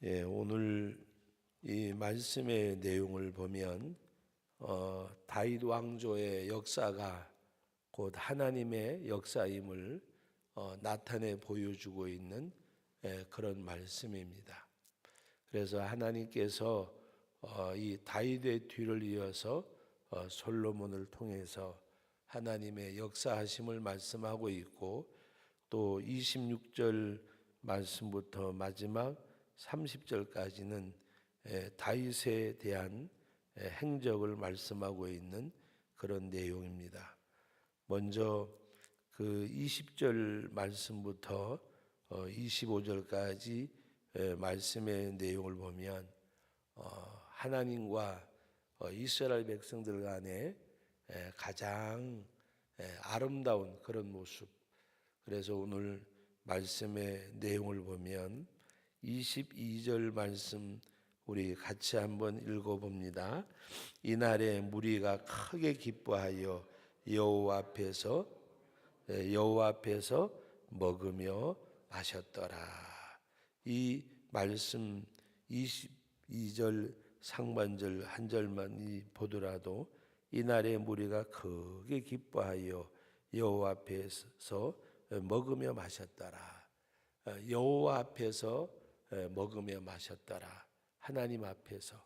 오늘 이 말씀의 내용을 보면 다윗 왕조의 역사가 곧 하나님의 역사임을 나타내 보여주고 있는 그런 말씀입니다. 그래서 하나님께서 이 다윗의 뒤를 이어서 솔로몬을 통해서 하나님의 역사하심을 말씀하고 있고, 또 26절 말씀부터 마지막 30절까지는 다윗에 대한 행적을 말씀하고 있는 그런 내용입니다. 먼저 그 20절 말씀부터 25절까지 말씀의 내용을 보면 하나님과 이스라엘 백성들 간에 가장 아름다운 그런 모습. 그래서 오늘 말씀의 내용을 보면 22절 말씀 우리 같이 한번 읽어봅니다. 이날에 무리가 크게 기뻐하여 여호와 앞에서 먹으며 마셨더라. 이 말씀 22절 상반절 한 절만 보더라도 이날에 무리가 크게 기뻐하여 여호와 앞에서 먹으며 마셨더라. 여호와 앞에서 먹으며 마셨더라. 하나님 앞에서.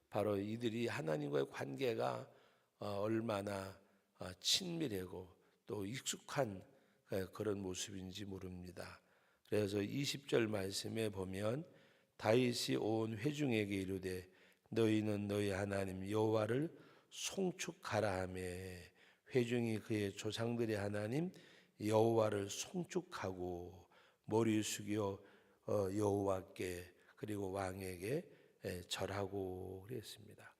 바로 이들이 하나님과의 관계가 얼마나 친밀하고 또 익숙한 그런 모습인지 모릅니다. 그래서 20절 말씀에 보면 다윗이 온 회중에게 이르되 너희는 너희 하나님 여호와를 송축하라 하며, 회중이 그의 조상들의 하나님 여호와를 송축하고 머리 숙여 여호와께 그리고 왕에게 절하고 그랬습니다.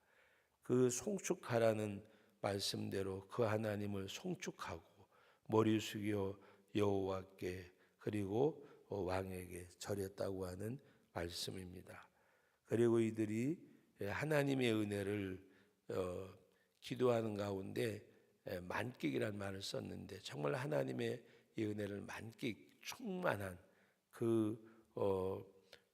그 송축하라는 말씀대로 그 하나님을 송축하고 머리 숙여 여호와께 그리고 왕에게 절했다고 하는 말씀입니다. 그리고 이들이 하나님의 은혜를 기도하는 가운데 만끽이라는 말을 썼는데, 정말 하나님의 이 은혜를 만끽 충만한 그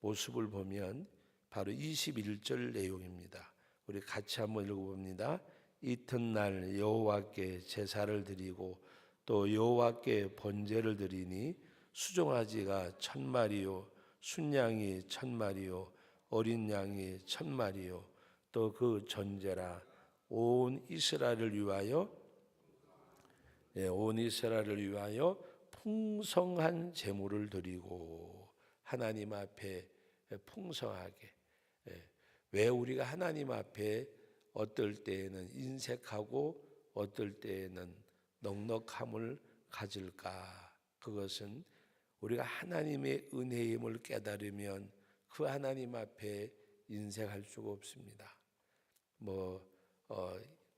모습을 보면 바로 21절 내용입니다. 우리 같이 한번 읽어봅니다. 이튿날 여호와께 제사를 드리고 또 여호와께 번제를 드리니 수송아지가 1000마리요 순양이 1000마리요 어린 양이 1000마리요 또 그 전제라 온 이스라엘을 위하여 풍성한 제물을 드리고, 하나님 앞에 풍성하게. 왜 우리가 하나님 앞에 어떨 때에는 인색하고 어떨 때에는 넉넉함을 가질까? 그것은 우리가 하나님의 은혜임을 깨달으면 그 하나님 앞에 인색할 수가 없습니다.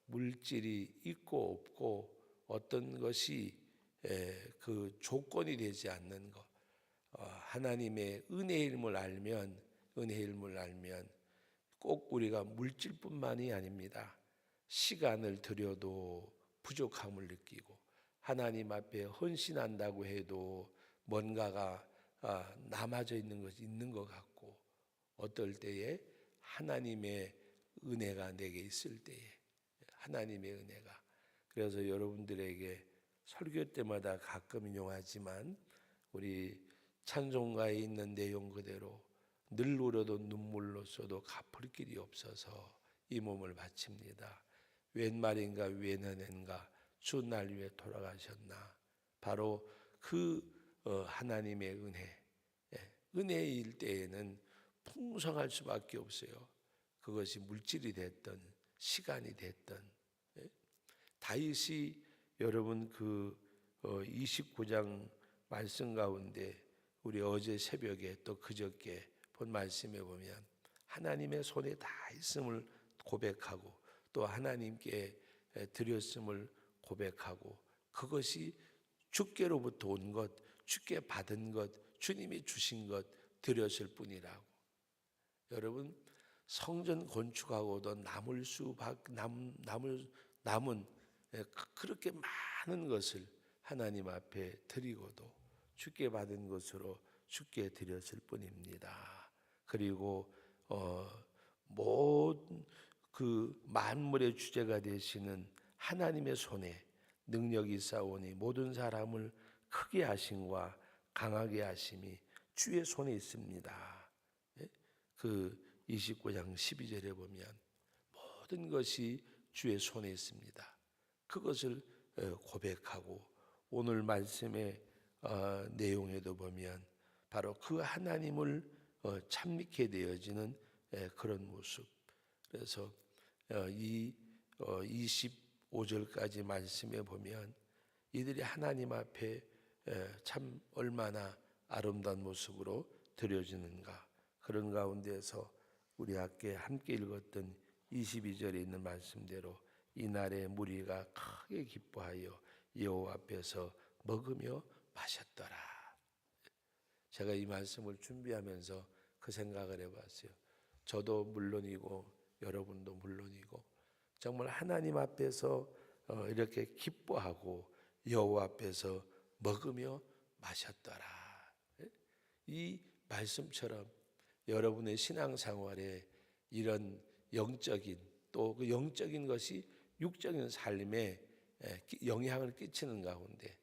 물질이 있고 없고 어떤 것이 그 조건이 되지 않는 것. 하나님의 은혜임을 알면 꼭 우리가 물질뿐만이 아닙니다. 시간을 들여도 부족함을 느끼고, 하나님 앞에 헌신한다고 해도 뭔가가 남아져 있는 것이 있는 것 같고, 어떨 때에 하나님의 은혜가 내게 있을 때에 하나님의 은혜가. 그래서 여러분들에게 설교 때마다 가끔 인용하지만 우리 찬송가에 있는 내용 그대로 늘 울어도 눈물로써도 갚을 길이 없어서 이 몸을 바칩니다. 웬 말인가 웬 은혜인가 주 날 위해 돌아가셨나. 바로 그 하나님의 은혜일 때에는 풍성할 수밖에 없어요. 그것이 물질이 됐든 시간이 됐든. 다윗이 여러분 그 29장 말씀 가운데 우리 어제 새벽에 또 그저께 본 말씀에 보면 하나님의 손에 다 있음을 고백하고 또 하나님께 드렸음을 고백하고, 그것이 주께로부터 온 것, 주께 받은 것, 주님이 주신 것 드렸을 뿐이라고. 여러분, 성전 건축하고도 남은 그렇게 많은 것을 하나님 앞에 드리고도 주께 받은 것으로 주께 드렸을 뿐입니다. 그리고 모든 그 만물의 주제가 되시는 하나님의 손에 능력이 있사오니 모든 사람을 크게 하심과 강하게 하심이 주의 손에 있습니다. 예? 그 29장 12절에 보면 모든 것이 주의 손에 있습니다. 그것을 고백하고 오늘 말씀의 내용에도 보면 바로 그 하나님을 참 믿게 되어지는 그런 모습. 그래서 이 25절까지 말씀에 보면 이들이 하나님 앞에 참 얼마나 아름다운 모습으로 드려지는가. 그런 가운데서 우리 함께 읽었던 22절에 있는 말씀대로 이날에 무리가 크게 기뻐하여 여호와 앞에서 먹으며 마셨더라. 제가 이 말씀을 준비하면서 그 생각을 해봤어요. 저도 물론이고 여러분도 물론이고 정말 하나님 앞에서 이렇게 기뻐하고 여호와 앞에서 먹으며 마셨더라. 이 말씀처럼 여러분의 신앙생활에 이런 영적인 또 그 영적인 것이 육적인 삶에 영향을 끼치는 가운데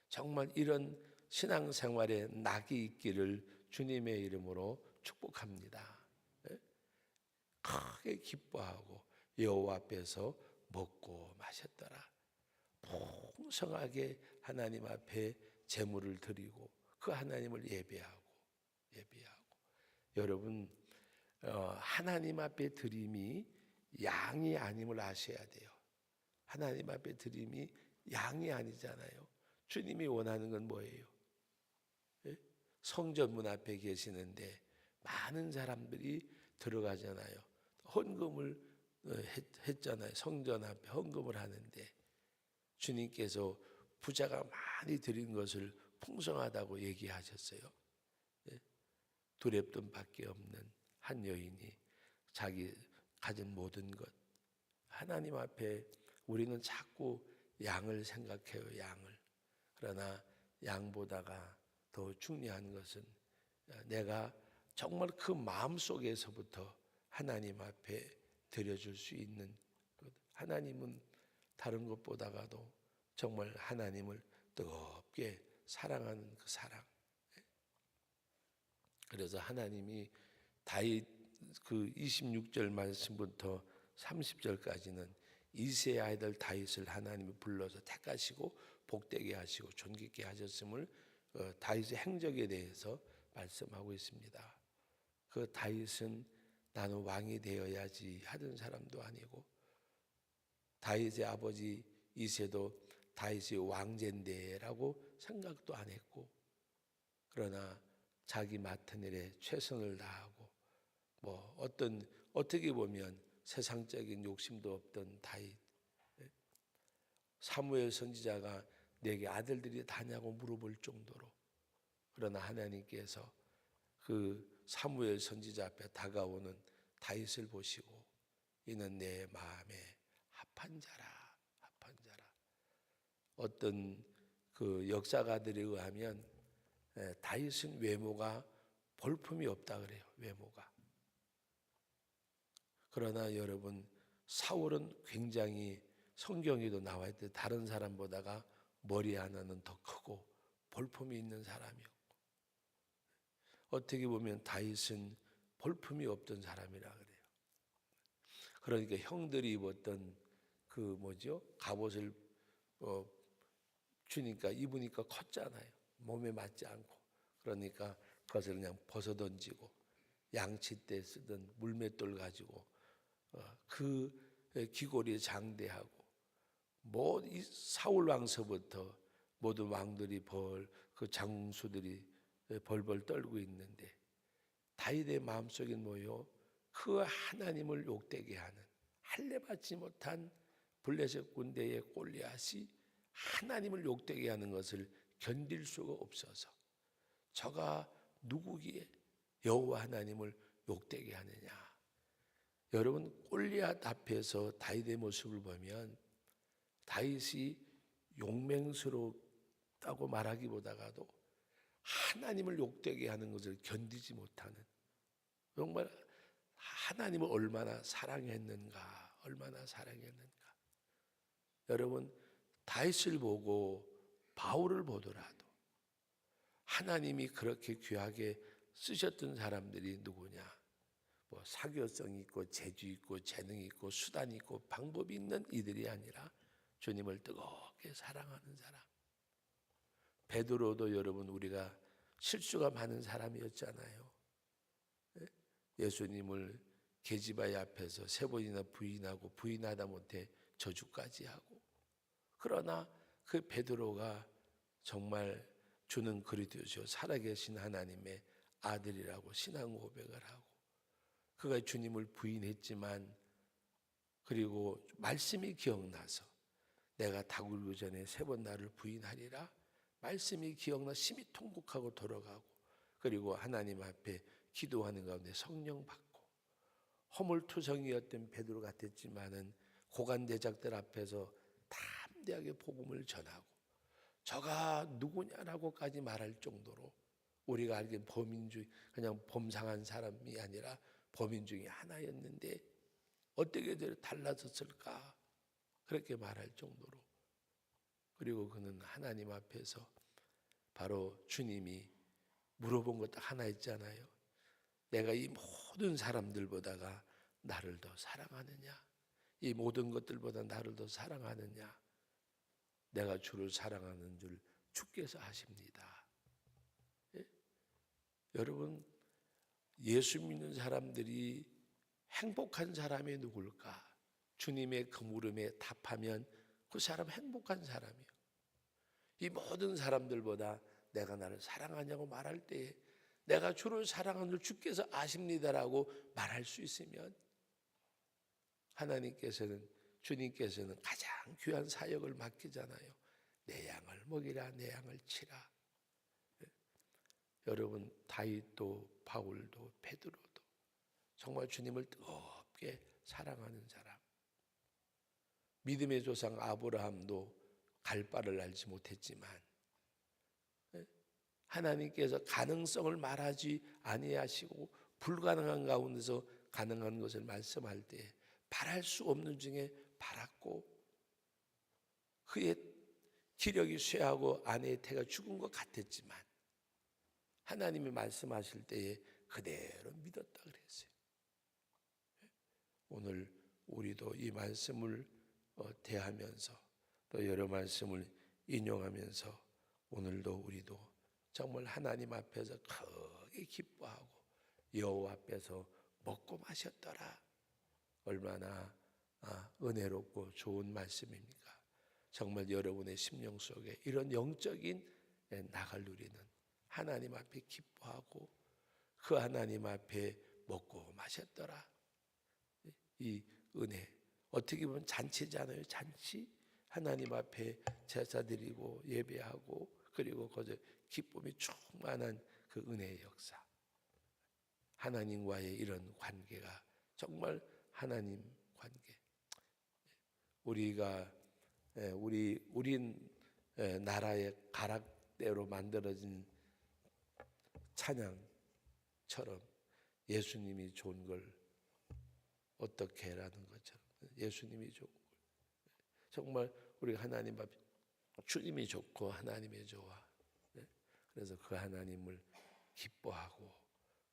정말 이런 신앙생활에 낙이 있기를 주님의 이름으로 축복합니다. 크게 기뻐하고 여호와 앞에서 먹고 마셨더라. 풍성하게 하나님 앞에 제물을 드리고 그 하나님을 예배하고 여러분 하나님 앞에 드림이 양이 아님을 아셔야 돼요. 하나님 앞에 드림이 양이 아니잖아요. 주님이 원하는 건 뭐예요? 성전 문 앞에 계시는데 많은 사람들이 들어가잖아요. 헌금을 했잖아요. 성전 앞에 헌금을 하는데 주님께서 부자가 많이 드린 것을 풍성하다고 얘기하셨어요. 두렙돈밖에 없는 한 여인이 자기 가진 모든 것 하나님 앞에 우리는 자꾸 양을 생각해요. 양을. 그러나 양보다가 더 중요한 것은 내가 정말 그 마음속에서부터 하나님 앞에 드려줄 수 있는 것. 하나님은 다른 것보다가도 정말 하나님을 뜨겁게 사랑하는 그 사랑. 그래서 하나님이 다윗 그 26절 말씀부터 30절까지는 이새의 아들 다윗을 하나님이 불러서 택하시고 복되게 하시고 존귀케 하셨음을 다윗의 행적에 대해서 말씀하고 있습니다. 그 다윗은 나는 왕이 되어야지 하던 사람도 아니고 다윗의 아버지 이새도 다윗이 왕제인데라고 생각도 안 했고 그러나 자기 맡은 일에 최선을 다하고 뭐 어떻게 보면 세상적인 욕심도 없던 다윗. 사무엘 선지자가 내게 아들들이 다냐고 물어볼 정도로 그러나 하나님께서 그 사무엘 선지자 앞에 다가오는 다윗을 보시고 이는 내 마음에 합한 자라. 어떤 그 역사가들에 의하면 다윗은 외모가 볼품이 없다 그래요. 외모가. 그러나 여러분 사울은 굉장히 성경에도 나와 있듯 다른 사람보다가 머리 하나는 더 크고 볼품이 있는 사람이었고 어떻게 보면 다윗은 볼품이 없던 사람이라 그래요. 그러니까 형들이 입었던 그 갑옷을 주니까 입으니까 컸잖아요. 몸에 맞지 않고 그러니까 그것을 그냥 벗어던지고 양치 때 쓰던 물맷돌 가지고 그 귀걸이에 장대하고 이 사울 왕서부터 모든 왕들이 그 장수들이 벌벌 떨고 있는데 다윗의 마음속에 그 하나님을 욕되게 하는 할례 받지 못한 블레셋 군대의 골리앗이 하나님을 욕되게 하는 것을 견딜 수가 없어서 저가 누구기에 여호와 하나님을 욕되게 하느냐. 여러분 골리앗 앞에서 다윗의 모습을 보면 다윗이 용맹스럽다고 말하기보다가도 하나님을 욕되게 하는 것을 견디지 못하는 정말 하나님을 얼마나 사랑했는가, 얼마나 사랑했는가. 여러분, 다윗을 보고 바울을 보더라도 하나님이 그렇게 귀하게 쓰셨던 사람들이 누구냐? 뭐 사교성 있고 재주 있고 재능 있고 수단 있고 방법이 있는 이들이 아니라 주님을 뜨겁게 사랑하는 사람. 베드로도 여러분 우리가 실수가 많은 사람이었잖아요. 예수님을 계집아이 앞에서 3번이나 부인하고 부인하다 못해 저주까지 하고. 그러나 그 베드로가 정말 주는 그리스도시요 살아계신 하나님의 아들이라고 신앙 고백을 하고, 그가 주님을 부인했지만 그리고 말씀이 기억나서 내가 닭울기 전에 3번 나를 부인하리라, 말씀이 기억나 심히 통곡하고 돌아가고, 그리고 하나님 앞에 기도하는 가운데 성령 받고, 허물투성이었던 베드로 같았지만은 고관대작들 앞에서 담대하게 복음을 전하고, 저가 누구냐라고까지 말할 정도로 우리가 알기엔 범인 중 그냥 범상한 사람이 아니라 범인 중에 하나였는데 어떻게 달라졌을까 그렇게 말할 정도로. 그리고 그는 하나님 앞에서 바로 주님이 물어본 것 딱 하나 있잖아요. 내가 이 모든 사람들보다가 나를 더 사랑하느냐? 이 모든 것들보다 나를 더 사랑하느냐? 내가 주를 사랑하는 줄 주께서 아십니다. 예? 여러분, 예수 믿는 사람들이 행복한 사람이 누굴까? 주님의 그 물음에 답하면 그 사람 행복한 사람이요. 이 모든 사람들보다 내가 나를 사랑하냐고 말할 때에 내가 주를 사랑하는 줄 주께서 아십니다라고 말할 수 있으면 하나님께서는, 주님께서는 가장 귀한 사역을 맡기잖아요. 내 양을 먹이라, 내 양을 치라. 여러분, 다윗도 바울도 베드로도 정말 주님을 뜨겁게 사랑하는 사람. 믿음의 조상 아브라함도 갈 바를 알지 못했지만 하나님께서 가능성을 말하지 아니하시고 불가능한 가운데서 가능한 것을 말씀할 때 바랄 수 없는 중에 바랐고, 그의 기력이 쇠하고 아내의 태가 죽은 것 같았지만 하나님이 말씀하실 때에 그대로 믿었다 그랬어요. 오늘 우리도 이 말씀을 대하면서 또 여러 말씀을 인용하면서 오늘도 우리도 정말 하나님 앞에서 크게 기뻐하고 여호와 앞에서 먹고 마셨더라. 얼마나 은혜롭고 좋은 말씀입니까? 정말 여러분의 심령 속에 이런 영적인 낙을 누리는 하나님 앞에 기뻐하고 그 하나님 앞에 먹고 마셨더라. 이 은혜, 어떻게 보면 잔치잖아요. 잔치. 하나님 앞에 제사 드리고 예배하고 그리고 거기서 기쁨이 충만한 그 은혜의 역사. 하나님과의 이런 관계가 정말 하나님 관계. 우리가 우리 나라의 가락대로 만들어진 찬양처럼 예수님이 좋은 걸 어떻게 라는 것처럼 예수님이 좋은 걸 정말 우리가 하나님 앞에 주님이 좋고 하나님이 좋아. 그래서 그 하나님을 기뻐하고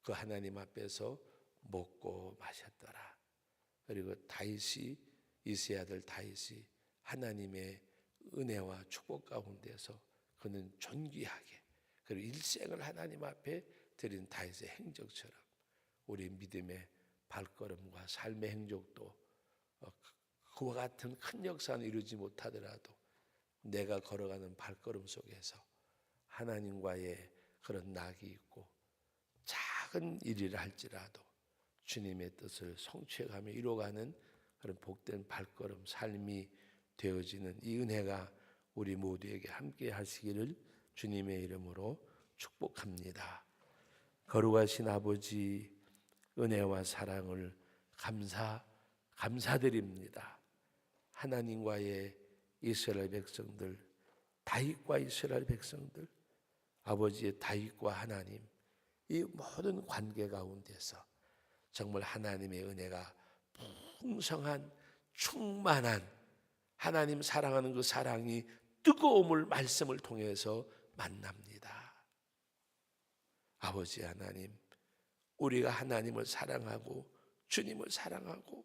그 하나님 앞에서 먹고 마셨더라. 그리고 다윗이, 이새의 아들 다윗이 하나님의 은혜와 축복 가운데서 그는 존귀하게 그리고 일생을 하나님 앞에 드린 다윗의 행적처럼 우리 믿음의 발걸음과 삶의 행적도 그와 같은 큰 역사는 이루지 못하더라도 내가 걸어가는 발걸음 속에서 하나님과의 그런 낙이 있고 작은 일이라 할지라도 주님의 뜻을 성취해가며 이루어가는 그런 복된 발걸음 삶이 되어지는 이 은혜가 우리 모두에게 함께 하시기를 주님의 이름으로 축복합니다. 거룩하신 아버지, 은혜와 사랑을 감사드립니다. 하나님과의 이스라엘 백성들, 다윗과 이스라엘 백성들, 아버지의 다윗과 하나님, 이 모든 관계 가운데서 정말 하나님의 은혜가 풍성한 충만한 하나님 사랑하는 그 사랑이 뜨거움을 말씀을 통해서 만납니다. 아버지 하나님, 우리가 하나님을 사랑하고 주님을 사랑하고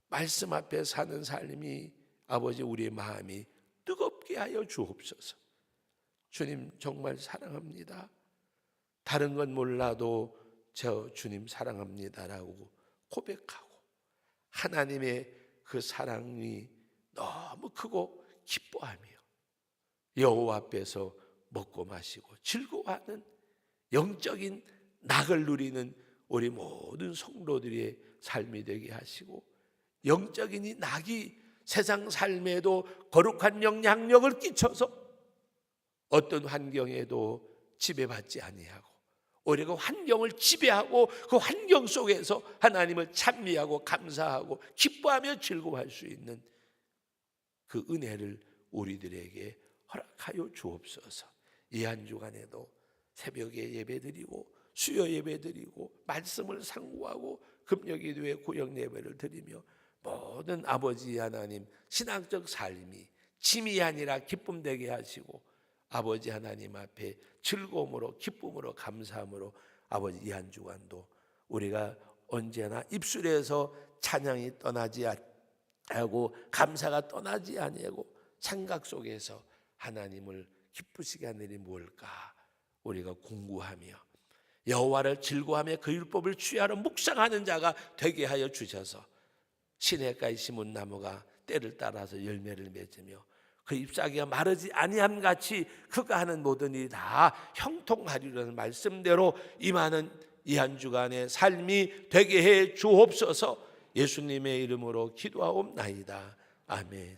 말씀 앞에 사는 삶이 아버지 우리의 마음이 뜨겁게 하여 주옵소서. 주님 정말 사랑합니다. 다른 건 몰라도 저 주님 사랑합니다라고 고백하고 하나님의 그 사랑이 너무 크고 기뻐하며 여호와 앞에서 먹고 마시고 즐거워하는 영적인 낙을 누리는 우리 모든 성도들의 삶이 되게 하시고 영적인 이 낙이 세상 삶에도 거룩한 영향력을 끼쳐서 어떤 환경에도 지배받지 아니하고 오히려 그 환경을 지배하고 그 환경 속에서 하나님을 찬미하고 감사하고 기뻐하며 즐거워할 수 있는 그 은혜를 우리들에게 허락하여 주옵소서. 이 한 주간에도 새벽에 예배드리고 수요 예배드리고 말씀을 상고하고 금요기도에 구역 예배를 드리며 모든 아버지 하나님 신앙적 삶이 짐이 아니라 기쁨 되게 하시고 아버지 하나님 앞에 즐거움으로 기쁨으로 감사함으로 아버지 이 한 주간도 우리가 언제나 입술에서 찬양이 떠나지 않고 감사가 떠나지 아니하고 생각 속에서 하나님을 기쁘시게 하는 일이 뭘까 우리가 공부하며 여호와를 즐거워하며 그 율법을 취하러 묵상하는 자가 되게 하여 주셔서 시냇가에 심은 나무가 때를 따라서 열매를 맺으며 그 잎사귀가 마르지 아니함 같이 그가 하는 모든 일이 다 형통하리라는 말씀대로 임하는 이 한 주간의 삶이 되게 해 주옵소서. 예수님의 이름으로 기도하옵나이다. 아멘.